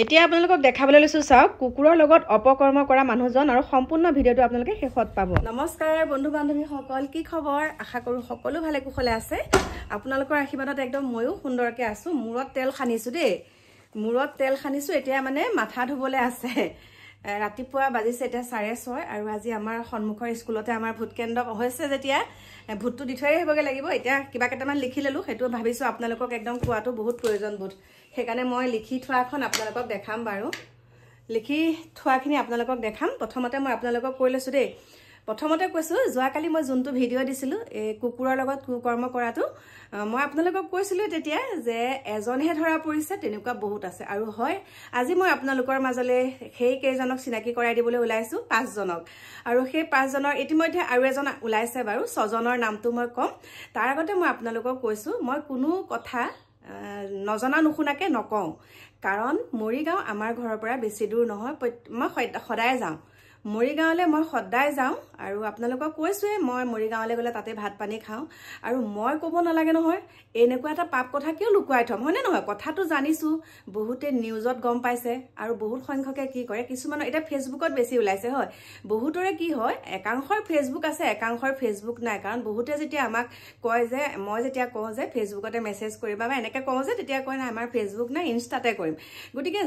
এতিয়া আপোনালোকক দেখাবলৈ লৈছো চাওক কুকুৰৰ লগত অপকৰ্ম কৰা মানুহজন আৰু সম্পূৰ্ণ ভিডিওটো আপোনালোকে শেষত পাব। নমস্কাৰ বন্ধু বান্ধৱী সকল, কি খবৰ? আশা কৰো সকলো ভালে কুশলে আছে। আপোনালোকৰ আশীৰ্বাদত একদম ময়ো সুন্দৰকে আছো। মূৰত তেল খানিছো দেই, মূৰত তেল খানিছো। এতিয়া মানে মাথা ধুবলৈ আছে। ৰাতিপুৱা বাজিছে এতিয়া 6:30 আৰু আজি আমাৰ সন্মুখৰ স্কুলতে আমাৰ ভোট কেন্দ্ৰ হৈছে যেতিয়া ভোটটো দি থৈ আহিবগে লাগিব। এতিয়া কিবা কেইটামান লিখি ললো, সেইটো ভাবিছো আপোনালোকক একদম কোৱাটো বহুত প্ৰয়োজন বোধ। সেইকাৰণে মই লিখি থোৱাখন আপোনালোকক দেখাম বাৰু। লিখি থোৱাখিনি আপোনালোকক দেখাম। প্ৰথমতে মই আপোনালোকক কৈ লৈছো দেই। প্ৰথমতে কৈছো যোৱাকালি মই যোনটো ভিডিঅ' দিছিলো এই কুকুৰৰ লগত কুকৰ্ম কৰাটো, মই আপোনালোকক কৈছিলো তেতিয়া যে এজনহে ধৰা পৰিছে, তেনেকুৱা বহুত আছে। আৰু হয়, আজি মই আপোনালোকৰ মাজলৈ সেই কেইজনক চিনাকি কৰাই দিবলৈ ওলাইছো, 5 জনক। আৰু সেই 5 জনৰ ইতিমধ্যে আৰু এজন ওলাইছে বাৰু। 6 জনৰ নামটো মই কম। তাৰ আগতে মই আপোনালোকক কৈছো মই কোনো কথা নজনা নুশুনাকে নকওঁ, কাৰণ মৰিগাঁও আমাৰ ঘৰৰ পৰা বেছি দূৰ নহয়। মই সদায় যাওঁ মৰিগাঁৱলৈ, মই সদায় যাওঁ। আৰু আপোনালোকক কৈছোৱে মই মৰিগাঁৱলৈ গ'লে তাতে ভাত পানী খাওঁ। আৰু মই ক'ব নালাগে নহয়, এনেকুৱা এটা পাপ কথা কিয় লুকুৱাই থম, হয়নে নহয়? কথাটো জানিছো, বহুতে নিউজত গম পাইছে। আৰু বহুত সংখ্যকে কি কৰে, কিছুমানৰ এতিয়া ফেচবুকত বেছি ওলাইছে হয়। বহুতৰে কি হয়, একাংশৰ ফেচবুক আছে, একাংশৰ ফেচবুক নাই। কাৰণ বহুতে যেতিয়া আমাক কয় যে, মই যেতিয়া কওঁ যে ফেচবুকতে মেছেজ কৰিবা বা এনেকে কওঁ যে, তেতিয়া কয় নাই আমাৰ ফেচবুক নাই, ইনষ্টাতে কৰিম। গতিকে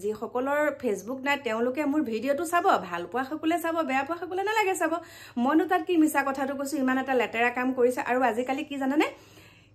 যিসকলৰ ফেচবুক নাই তেওঁলোকে মোৰ ভিডিঅ'টো চাব, ভাল পোৱা সকলে চাব, বেয়া পোৱা সকলে নালাগে চাব। মইনো তাত কি মিছা কথাটো কৈছো, ইমান এটা লেতেৰা কাম কৰিছে। আৰু আজিকালি কি জানানে,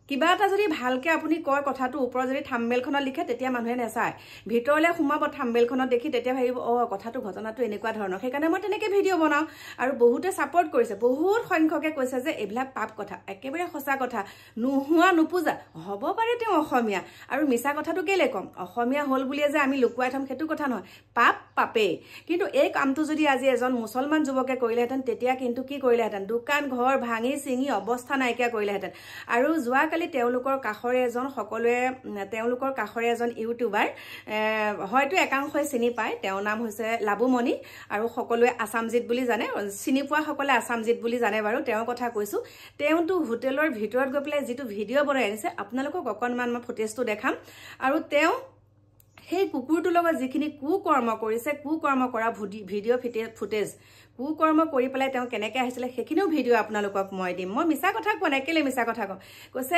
কিবা এটা যদি ভালকে আপুনি কয় কথাটো ওপৰত যদি থাম্বনেইলখনত লিখে, তেতিয়া মানুহে নেচায়, ভিতৰলৈ সোমাব থাম্বনেইলখনত দেখি, তেতিয়া ভাবিব কথাটো ঘটনাটো এনেকুৱা ধৰণৰ। সেইকাৰণে মই তেনেকে ভিডিঅ' বনাওঁ। আৰু বহুতে ছাপোৰ্ট কৰিছে, বহুত সংখ্যকে কৈছে যে এইবিলাক পাপ কথা। একেবাৰে সঁচা কথা, নোহোৱা নোপোজা হ'ব পাৰে তেওঁ অসমীয়া। আৰু মিছা কথাটো কেলে কম, অসমীয়া হ'ল বুলিয়ে যে আমি লুকুৱাই থম সেইটো কথা নহয়। পাপ পাপেই। কিন্তু এই কামটো যদি আজি এজন মুছলমান যুৱকে কৰিলেহেঁতেন, তেতিয়া কিন্তু কি কৰিলেহেঁতেন, দোকান ঘৰ ভাঙি চিঙি অৱস্থা নাইকিয়া কৰিলেহেঁতেন। আৰু যোৱাকালি তেওঁলোকৰ কাষৰে এজন ইউটিউবাৰ, হয়তো একাংশই চিনি পায়, তেওঁৰ নাম হৈছে লাবুমণি। আৰু সকলোৱে আছামজিত বুলি জানে, চিনি পোৱা সকলে আছামজিত বুলি জানে বাৰু। তেওঁৰ কথা কৈছো, তেওঁতো হোটেলৰ ভিতৰত গৈ পেলাই যিটো ভিডিঅ' বনাই আনিছে, আপোনালোকক অকণমান মই ফুটেজটো দেখাম। আৰু তেওঁ সেই কুকুৰটোৰ লগত যিখিনি কুকৰ্ম কৰিছে, কুকৰ্ম কৰা ভিডিঅ' ফুটেজ, কুকৰ্ম কৰি পেলাই তেওঁ কেনেকে আহিছিলে সেইখিনিও ভিডিঅ' আপোনালোকক মই দিম। মই মিছা কথা কোৱা নাই, কেলে মিছা কথা কওঁ, কৈছে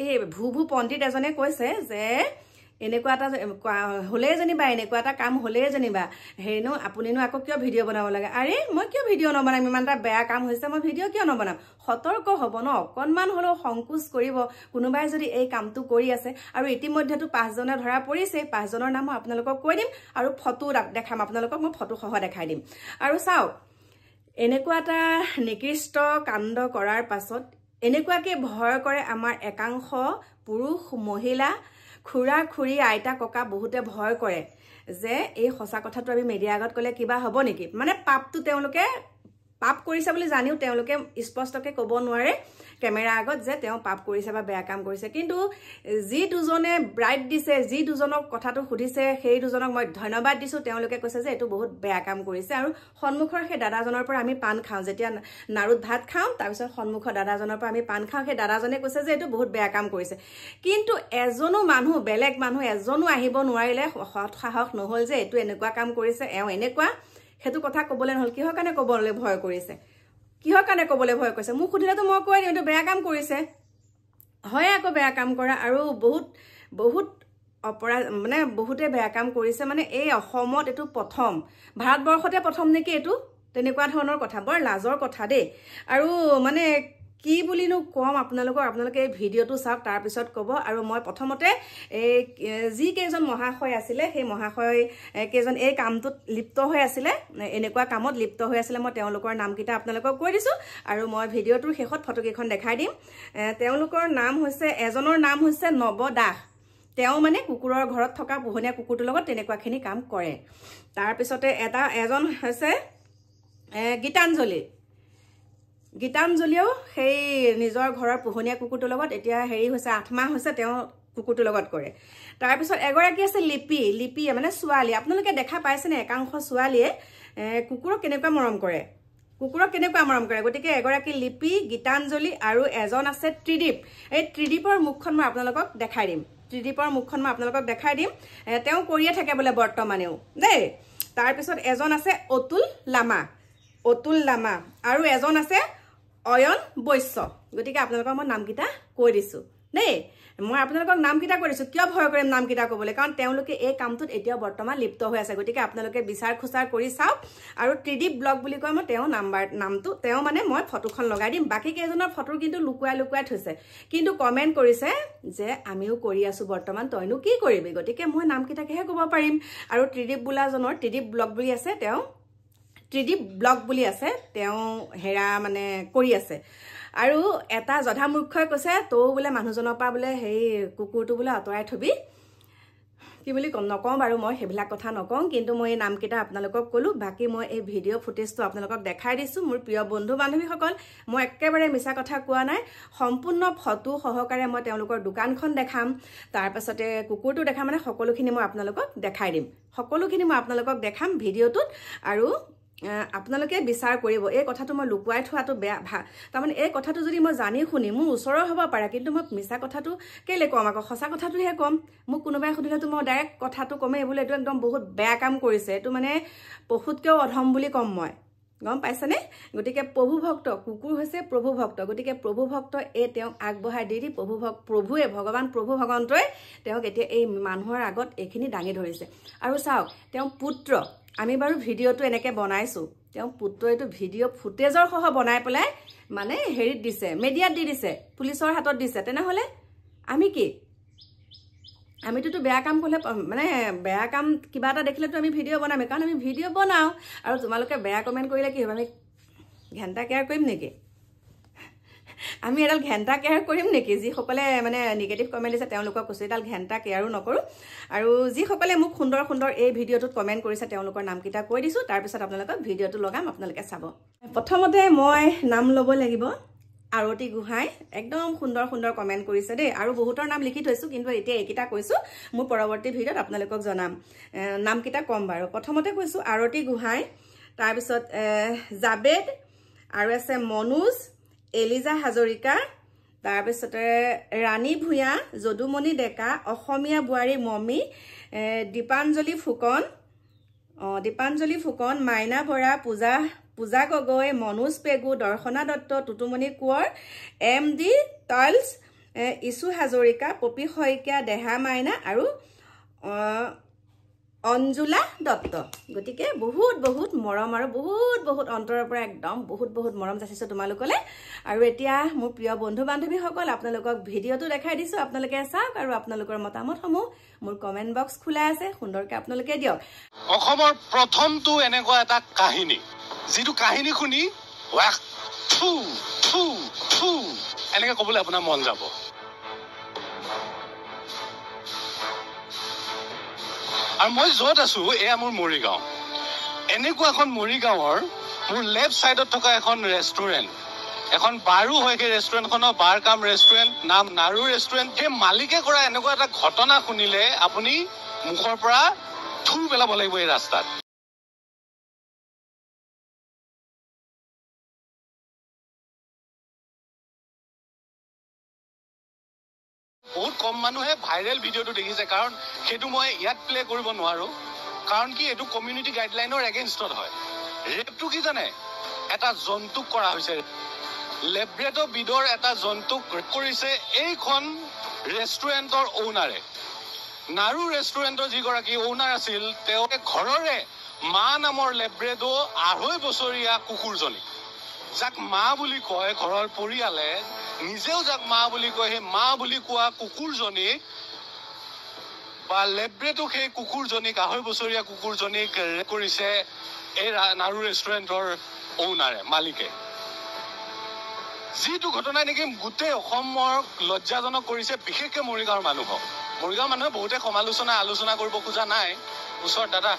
এই ভূ পণ্ডিত এজনে কৈছে যে এনেকুৱা এটা হ'লেই যেনিবা, এনেকুৱা এটা কাম হ'লেই যেনিবা হেৰিনো আপুনিনো আকৌ কিয় ভিডিঅ' বনাব লাগে। আৰে মই কিয় ভিডিঅ' নবনাম, ইমান এটা বেয়া কাম হৈছে, মই ভিডিঅ' কিয় নবনাম? সতৰ্ক হ'ব ন, অকণমান হ'লেও সংকোচ কৰিব কোনোবাই যদি এই কামটো কৰি আছে। আৰু ইতিমধ্যেতো 5 জনে ধৰা পৰিছে। 5 জনৰ নাম মই আপোনালোকক কৈ দিম আৰু ফটো দেখাম আপোনালোকক, মই ফটো সহ দেখাই দিম। আৰু চাওক, এনেকুৱা এটা নিকৃষ্ট কাণ্ড কৰাৰ পাছত এনেকুৱাকে ভয় কৰে আমাৰ একাংশ পুৰুষ মহিলা, খুৰা খুৰী, আইতা ককা, বহুতে ভয় কৰে যে এই সঁচা কথাটো আমি মিডিয়াৰ আগত ক'লে কিবা হ'ব নেকি। মানে পাপটো তেওঁলোকে পাপ কৰিছে বুলি জানিও তেওঁলোকে স্পষ্টকে ক'ব নোৱাৰে কেমেৰা আগত যে তেওঁ পাপ কৰিছে বা বেয়া কাম কৰিছে। কিন্তু যি দুজনে ব্ৰাইট দিছে, যি দুজনক কথাটো সুধিছে, সেই দুজনক মই ধন্যবাদ দিছো। তেওঁলোকে কৈছে যে এইটো বহুত বেয়া কাম কৰিছে। আৰু সন্মুখৰ সেই দাদাজনৰ পৰা আমি পাণ খাওঁ, যেতিয়া নাৰুত ভাত খাওঁ, তাৰপিছত সন্মুখৰ দাদাজনৰ পৰা আমি পাণ খাওঁ, সেই দাদাজনে কৈছে যে এইটো বহুত বেয়া কাম কৰিছে। কিন্তু এজনো মানুহ, বেলেগ মানুহ এজনো আহিব নোৱাৰিলে, সৎ সাহস নহ'ল যে এইটো এনেকুৱা কাম কৰিছে, এওঁ এনেকুৱা, সেইটো কথা ক'বলৈ নহ'ল। কিহৰ কাৰণে ক'বলৈ ভয় কৰিছে, কিহৰ কাৰণে ক'বলৈ ভয় কৰিছে? মোক সুধিলেতো মই কৈ দিম এইটো বেয়া কাম কৰিছে। হয় আকৌ বেয়া কাম কৰা। আৰু বহুত অপৰাধ, মানে বহুতে বেয়া কাম কৰিছে। মানে এই অসমত এইটো প্ৰথম, ভাৰতবৰ্ষতে প্ৰথম নেকি এইটো, তেনেকুৱা ধৰণৰ কথা। বৰ লাজৰ কথা দেই। আৰু মানে কি বুলিনো কম আপোনালোকে এই ভিডিঅ'টো চাওক, তাৰপিছত ক'ব। আৰু মই প্ৰথমতে এই যি কেইজন মহাশয় আছিলে, সেই মহাশয় কেইজন এই কামটোত লিপ্ত হৈ আছিলে, এনেকুৱা কামত লিপ্ত হৈ আছিলে, মই তেওঁলোকৰ নামকেইটা আপোনালোকক কৈ দিছো। আৰু মই ভিডিঅ'টোৰ শেষত ফটোকেইখন দেখাই দিম। তেওঁলোকৰ নাম হৈছে, এজনৰ নাম হৈছে নৱ দাস। তেওঁ মানে কুকুৰৰ ঘৰত থকা পোহনীয়া কুকুৰটোৰ লগত তেনেকুৱাখিনি কাম কৰে। তাৰপিছতে এজন হৈছে গীতাঞ্জলিয়েও সেই নিজৰ ঘৰৰ পোহনীয়া কুকুৰটোৰ লগত এতিয়া হেৰি হৈছে, 8 মাহ হৈছে তেওঁ কুকুৰটোৰ লগত কৰে। তাৰপিছত এগৰাকী আছে লিপি মানে ছোৱালী। আপোনালোকে দেখা পাইছেনে একাংশ ছোৱালীয়ে কুকুৰক কেনেকুৱা মৰম কৰে, গতিকে এগৰাকী লিপি, গীতাঞ্জলি আৰু এজন আছে ত্ৰিদীপ। এই ত্ৰিদীপৰ মুখখন মই আপোনালোকক দেখাই দিম। ত্ৰিদীপৰ মুখখন মই আপোনালোকক দেখাই দিম তেওঁ কৰিয়ে থাকে বোলে বৰ্তমানেও দেই তাৰপিছত এজন আছে অতুল লামা আৰু এজন আছে অয়ন বৈশ্য গতিকে আপোনালোকক মই নামকেইটা কৈ দিছো দেই মই আপোনালোকক নামকেইটা কৰিছো কিয় ভয় কৰিম নামকেইটা ক'বলৈ কাৰণ তেওঁলোকে এই কামটোত এতিয়া বৰ্তমান লিপ্ত হৈ আছে গতিকে আপোনালোকে বিচাৰ খুচাৰ কৰি চাওক আৰু ত্ৰিদীপ ব্লগ বুলি কয় মই তেওঁ নামটো তেওঁ মানে মই ফটোখন লগাই দিম বাকি কেইজনৰ ফটো কিন্তু লুকুৱাই থৈছে কিন্তু কমেন্ট কৰিছে যে আমিও কৰি আছো বৰ্তমান তইনো কি কৰিবি গতিকে মই নামকেইটাকেহে ক'ব পাৰিম আৰু ত্ৰিদীপ বুলাজনৰ ত্ৰিদীপ ব্লগ বুলি আছে তেওঁ ত্ৰিদীপ ব্লগ বুলি আছে তেওঁ হেৰা মানে কৰি আছে আৰু এটা জধামূৰ্খই কৈছে তৌ বোলে মানুহজনৰ পৰা বোলে হেই কুকুৰটো বোলে আঁতৰাই থবি কি বুলি কম নকওঁ বাৰু মই হেবিলাক কথা নকওঁ কিন্তু মই এই নামকেইটা আপোনালোকক ক'লো বাকি মই এই ভিডিঅ' ফুটেজটো আপোনালোকক দেখাই দিছো মোৰ প্ৰিয় বন্ধু বান্ধৱীসকল মই একেবাৰে মিছা কথা কোৱা নাই সম্পূৰ্ণ ফটো সহকাৰে মই তেওঁলোকৰ দোকানখন দেখাম তাৰপাছতে কুকুৰটো দেখাম মানে সকলোখিনি মই আপোনালোকক দেখাই দিম সকলোখিনি মই আপোনালোকক দেখাম ভিডিঅ'টোত আৰু আপোনালোকে বিচাৰ কৰিব এই কথাটো মই লুকুৱাই থোৱাটো বেয়া তাৰমানে এই কথাটো যদি মই জানি শুনি মোৰ ওচৰৰ হ'ব পাৰে কিন্তু মই মিছা কথাটো কেলে কম আকৌ সঁচা কথাটোহে কম মোক কোনোবাই সুধিলেতো মই ডাইৰেক্ট কথাটো কমেই বোলে এইটো একদম বহুত বেয়া কাম কৰিছে এইটো মানে বহুতকেও অধম বুলি কম মই গম পাইছেনে গতিকে প্ৰভু ভক্ত কুকুৰ হৈছে প্ৰভু ভক্ত গতিকে প্ৰভু ভক্ত এই তেওঁক আগবঢ়াই দি প্ৰভুৱে ভগৱান প্ৰভু ভগৱন্তই তেওঁক এতিয়া এই মানুহৰ আগত এইখিনি দাঙি ধৰিছে আৰু চাওক তেওঁ পুত্ৰ আমি বাৰু ভিডিঅ'টো এনেকে বনাইছো তেওঁ পুত্ৰ এইটো ভিডিঅ' ফুটেজৰ সহ বনাই পেলাই মানে হেৰিত দিছে মিডিয়াত দি দিছে পুলিচৰ হাতত দিছে তেনেহলে আমি কি আমিতো বেয়া কাম কৰিলে মানে বেয়া কাম কিবা এটা দেখিলেতো আমি ভিডিঅ' বনাম কাৰণ আমি ভিডিঅ' বনাও আৰু তোমালোকে বেয়া কমেন্ট কৰিলে কি হ'ব আমি ঘণ্টা কেয়াৰ কৰিম নেকি আমি এডাল ঘণ্টা কেয়াৰ কৰিম নেকি যিসকলে মানে নিগেটিভ কমেন্ট দিছে তেওঁলোকক কৈছে এডাল ঘণ্টা কেয়াৰো নকৰো আৰু যিসকলে মোক সুন্দৰ এই ভিডিঅ'টোত কমেন্ট কৰিছে তেওঁলোকৰ নামকেইটা কৈ দিছো তাৰপিছত আপোনালোকক ভিডিঅ'টো লগাম আপোনালোকে চাব প্ৰথমতে মই নাম ল'ব লাগিব আৰতি গুহাই একদম সুন্দৰ কমেন্ট কৰিছে দেই আৰু বহুতৰ নাম লিখি থৈছো কিন্তু এতিয়া এইকেইটা কৈছো মোৰ পৰৱৰ্তী ভিডিঅ'ত আপোনালোকক জনাম নামকেইটা কম বাৰু প্ৰথমতে কৈছো আৰতি গুহাই তাৰপিছত জাবেদ আৰু আছে মনোজ এলিজা হাজৰিকা তাৰপিছতে ৰাণী ভূঞা যদুমণি ডেকা অসমীয়া বোৱাৰী মমি দীপাঞ্জলি ফুকন মাইনা বৰা পূজা গগৈ মনোজ পেগু দৰ্শনা দত্ত টুটুমণি কোঁৱৰ MD টাইলছ ইছু হাজৰিকা পপী শইকীয়া দেহা মাইনা আৰু অঞ্জুলা দত্ত গতিকে বহুত মৰম আৰু বহুত অন্তৰৰ পৰা একদম বহুত মৰম যাচিছো তোমালোকলে আৰু এতিয়া মোৰ প্ৰিয় বন্ধু বান্ধৱীসকল আপোনালোকক ভিডিঅ'টো দেখাই দিছো আপোনালোকে চাওক আৰু আপোনালোকৰ মতামতসমূহ মোৰ কমেন্ট বক্স খোলা আছে সুন্দৰকৈ আপোনালোকে দিয়ক অসমৰ প্ৰথমটো এনেকুৱা এটা কাহিনী যিটো কাহিনী শুনি ৱাক থু এনেকৈ ক'বলৈ আপোনাৰ মন যাব আৰু মই য'ত আছো এয়া মোৰ মৰিগাঁও এনেকুৱা এখন মৰিগাঁৱৰ মোৰ লেফ্ট চাইডত থকা এখন ৰেষ্টুৰেণ্ট এখন বাৰো হয় সেই ৰেষ্টুৰেণ্টখনৰ বাৰ কাম ৰেষ্টুৰেণ্ট নাম নাৰু ৰেষ্টুৰেণ্ট সেই মালিকে কৰা এনেকুৱা এটা ঘটনা শুনিলে আপুনি মুখৰ পৰা থু পেলাব লাগিব এই ৰাস্তাত বহুত কম মানুহে ভাইৰেল ভিডিঅ'টো দেখিছে কাৰণ সেইটো মই ইয়াত প্লে কৰিব নোৱাৰো কাৰণ কি এইটো কমিউনিটি গাইডলাইনৰ এগেইনষ্টত হয় ৰেপটো কি জানে এটা জন্তুক কৰা হৈছে লেব্ৰেডো বিডৰ এটা জন্তুক কৰিছে এইখন ৰেষ্টুৰেণ্টৰ ওনাৰে নাৰু ৰেষ্টুৰেণ্টৰ যিগৰাকী ওনাৰ আছিল তেওঁ ঘৰৰে মা নামৰ লেব্ৰেডো 2.5 বছৰীয়া কুকুৰজনী যাক মা বুলি কয় ঘৰৰ পৰিয়ালে নিজেও যাক মা বুলি কয় সেই মা বুলি কোৱা কুকুৰজনীক বা লেব্ৰেডো সেই কুকুৰজনীক 2.5 বছৰীয়া কুকুৰজনীক কৰিছে এই নাৰু ৰেষ্টুৰেণ্টৰ ওনাৰে মালিকে যিটো ঘটনাই নেকি গোটেই অসমৰ লজ্জাজনক কৰিছে বিশেষকৈ মৰিগাঁৱৰ মানুহে বহুতে আলোচনা কৰিব খোজা নাই ওচৰত দাদা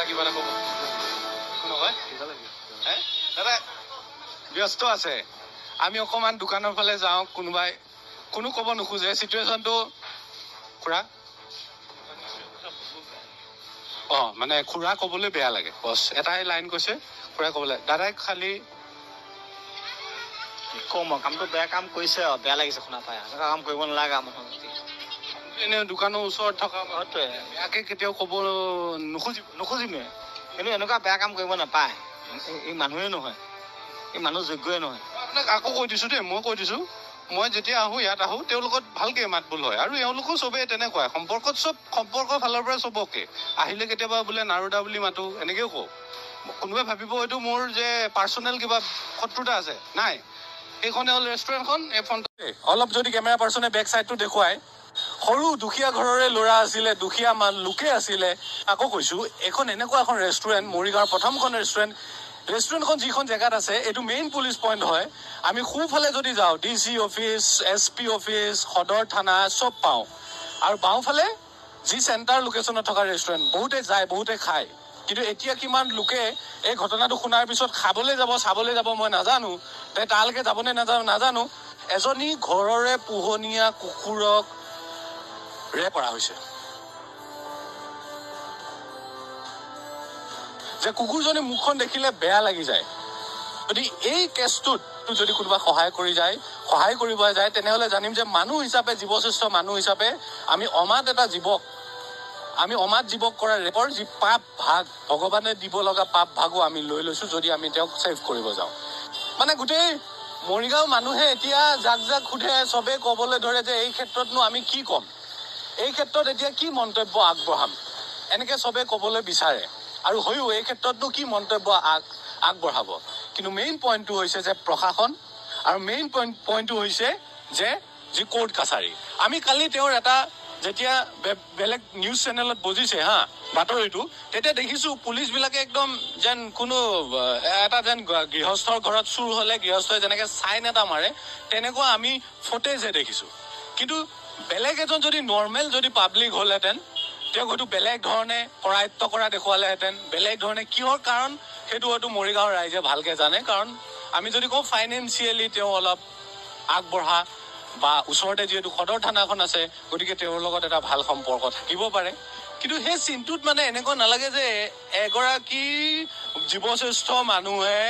কিবা এটা ক'ব দাদা ব্যস্ত আছে আমি অকমান দোকানৰ ফালে যাওঁ কোনো ক'ব নোখোজে চিটুৱেশ্যনটো খুৰা মানে খুৰা ক'বলৈ বেয়া লাগে বছ এটাই লাইন কৈছে খুৰা ক'বলৈ দাদাই খালি কম কামটো বেয়া কাম কৰিছে আৰু বেয়া লাগিছে শুনা পাই এনেকুৱা কাম কৰিব নালাগে মানুহ এনে দোকানৰ ওচৰত থকা বেয়াকে কেতিয়াও ক'ব নুখুজিমে কিন্তু এনেকুৱা বেয়া কাম কৰিব নাপায় এই মানুহে নহয় এই মানুহ যোগ্যই নহয় আপোনাক আকৌ কৈ দিছো দেই মই কৈ দিছো মই যেতিয়া আহোঁ ইয়াত আহোঁ তেওঁলোকত ভালকে মাত বোল হয় আৰু এওঁলোকো চবেই তেনেকুৱাই সম্পৰ্কৰ ফালৰ পৰা চবকে আহিলে কেতিয়াবা বোলে নাৰুদা বুলি মাতো এনেকেও কওঁ কোনোবাই ভাবিব এইটো মোৰ যে পাৰ্চনেল কিবা শত্ৰুতা আছে নাই এইখনে হ'ল ৰেষ্টুৰেণ্টখন এই ফ্ৰণ্টতে অলপ যদি কেমেৰা পাৰ্চনে বেক চাইডটো দেখুৱাই সৰু দুখীয়া ঘৰৰে ল'ৰা আছিলে দুখীয়া লোকে আছিলে আকৌ কৈছো এখন এনেকুৱা এখন ৰেষ্টুৰেণ্ট মৰিগাঁৱৰ প্ৰথমখন ৰেষ্টুৰেণ্টখন যিখন জেগাত আছে এইটো মেইন পুলিচ পইণ্ট হয় আমি সোঁফালে যদি যাওঁ DC অফিচ SP অফিচ সদৰ থানা চব পাওঁ আৰু বাওঁফালে যি চেণ্টাৰ লোকেশ্যনত থকা ৰেষ্টুৰেণ্ট বহুতে যায় বহুতে খায় কিন্তু এতিয়া কিমান লোকে এই ঘটনাটো শুনাৰ পিছত খাবলৈ যাব চাবলৈ যাব মই নাজানো তালৈকে যাবনে নাজানো এজনী ঘৰৰে পোহনীয়া কুকুৰক ৰেপ কৰা হৈছে যে কুকুৰজনী মুখখন দেখিলে বেয়া লাগি যায় যদি এই কেছটোত যদি কোনোবা সহায় কৰিব যায় তেনেহলে জানিম যে মানুহ হিচাপে জীৱশ্ৰেষ্ঠ মানুহ হিচাপে আমি অমাত জীৱক কৰা ৰেপৰ যি পাপ ভাগ ভগৱানে দিব লগা পাপ ভাগো আমি লৈ লৈছো যদি আমি তেওঁক ছেভ কৰিব যাওঁ মানে গোটেই মৰিগাঁও মানুহে এতিয়া যাক সোধে চবে ক'বলৈ ধৰে যে এই ক্ষেত্ৰতনো আমি কি ক'ম এই ক্ষেত্ৰত এতিয়া কি মন্তব্য আগবঢ়াম এনেকে চবে ক'বলৈ বিচাৰে আৰু হয়ও এই ক্ষেত্ৰতনো কি মন্তব্য আগবঢ়াব কিন্তু মেইন পইণ্টটো হৈছে যে প্ৰশাসন আৰু মেইন পইণ্টটো হৈছে যে যি কোৰ্ট কাছাৰী আমি কালি তেওঁৰ এটা যেতিয়া বেলেগ নিউজ চেনেলত বজিছে বাতৰিটো তেতিয়া দেখিছো পুলিচ বিলাকে একদম যেন কোনো এটা যেন গৃহস্থৰ ঘৰত চুৰ হলে গৃহস্থই যেনেকে চাইন এটা মাৰে তেনেকুৱা আমি ফুটেজে দেখিছো কিন্তু বেলেগ এজন যদি নৰ্মেল যদি পাব্লিক হলহেঁতেন তেওঁক হয়তো বেলেগ ধৰণে কৰায়ত্ব কৰা দেখুৱালেহেঁতেন বেলেগ ধৰণে কিহৰ কাৰণ সেইটো হয়তো মৰিগাঁৱৰ ৰাইজে ভালকে জানে কাৰণ আমি যদি কওঁ ফাইনেন্সিয়েলি তেওঁ অলপ আগবঢ়া বা ওচৰতে যিহেতু সদৰ থানাখন আছে গতিকে তেওঁৰ লগত এটা ভাল সম্পৰ্ক থাকিব পাৰে কিন্তু সেই চিনটোত মানে এনেকুৱা নালাগে যে এগৰাকী জীৱশ্ৰেষ্ঠ মানুহে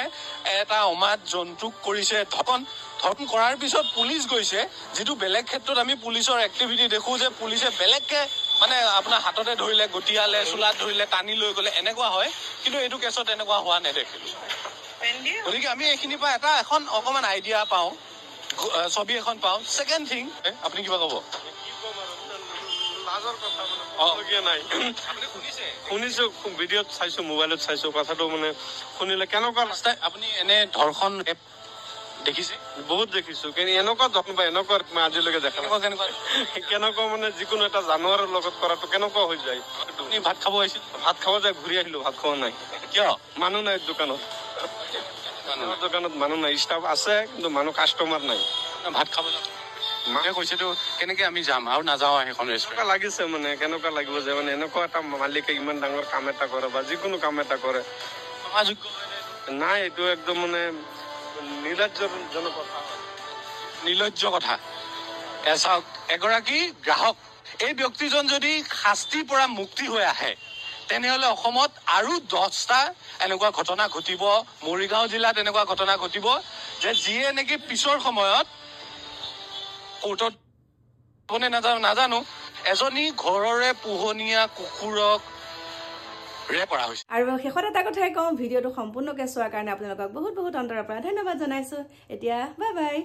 এটা অমাত জন্তুক কৰিছে ধৰ্ষণ কৰাৰ পিছত পুলিচ গৈছে যিটো বেলেগ ক্ষেত্ৰত আমি পুলিচৰ এক্টিভিটি দেখো যে পুলিচে বেলেগকে মানে আপোনাৰ হাততে ধৰিলে গটিয়ালে চোলাত ধৰিলে টানি লৈ গ'লে এনেকুৱা হয় কিন্তু এইটো কেছত এনেকুৱা হোৱা নেদেখিলো গতিকে আমি এইখিনিৰ পৰা এখন অকমান আইডিয়া পাওঁ ছবি এখন পাওঁ ছেকেণ্ড থিং আপুনি কিবা ক'ব শুনিছো ভিডিঅ'ত চাইছো মোবাইলত চাইছো কথাটো মানে শুনিলে কেনেকুৱা আপুনি এনে ধৰ্ষণ দেখিছে বহুত দেখিছো কিন্তু এনেকুৱা যত্ন পাই এনেকুৱা মই আজিলৈকে দেখা কেনেকুৱা মানে যিকোনো এটা জানুৱাৰৰ লগত কৰাটো কেনেকুৱা হৈ যায় আপুনি ভাত খাব আহিছিল ভাত খাব যায় ঘূৰি আহিলো ভাত খোৱা নাই কিয় মানুহ নাই দোকানত মানুহ নাই ষ্টাফ আছে কিন্তু মানুহ কাষ্টমাৰ নাই ভাত খাব মানুহে কৈছেতো কেনেকে আমি যাম আৰু নাযাওঁ সেইখন ৰেষ্টুৰেণ্ট লাগিছে মানে কেনেকুৱা লাগিব যে মানে এনেকুৱা এটা মালিকে ইমান ডাঙৰ কাম এটা কৰে বা যিকোনো কাম এটা কৰে নাই এইটো একদম মানে নিৰ্লজ্জ কথা চাওক এগৰাকী গ্ৰাহক এই ব্যক্তিজন যদি শাস্তিৰ পৰা মুক্তি হৈ আহে তেনেহলে অসমত আৰু 10টা এনেকুৱা ঘটনা ঘটিব মৰিগাঁও জিলাত এনেকুৱা ঘটনা ঘটিব যে যিয়ে নেকি পিছৰ সময়ত কোৰ্টত নাজানো এজনী ঘৰৰে পোহনীয়া কুকুৰক ৰেপ কৰা হৈছে আৰু শেষত এটা কথাই কওঁ ভিডিঅ'টো সম্পূৰ্ণকৈ চোৱাৰ কাৰণে আপোনালোকক বহুত অন্তৰৰ পৰা ধন্যবাদ জনাইছো এতিয়া বাই বাই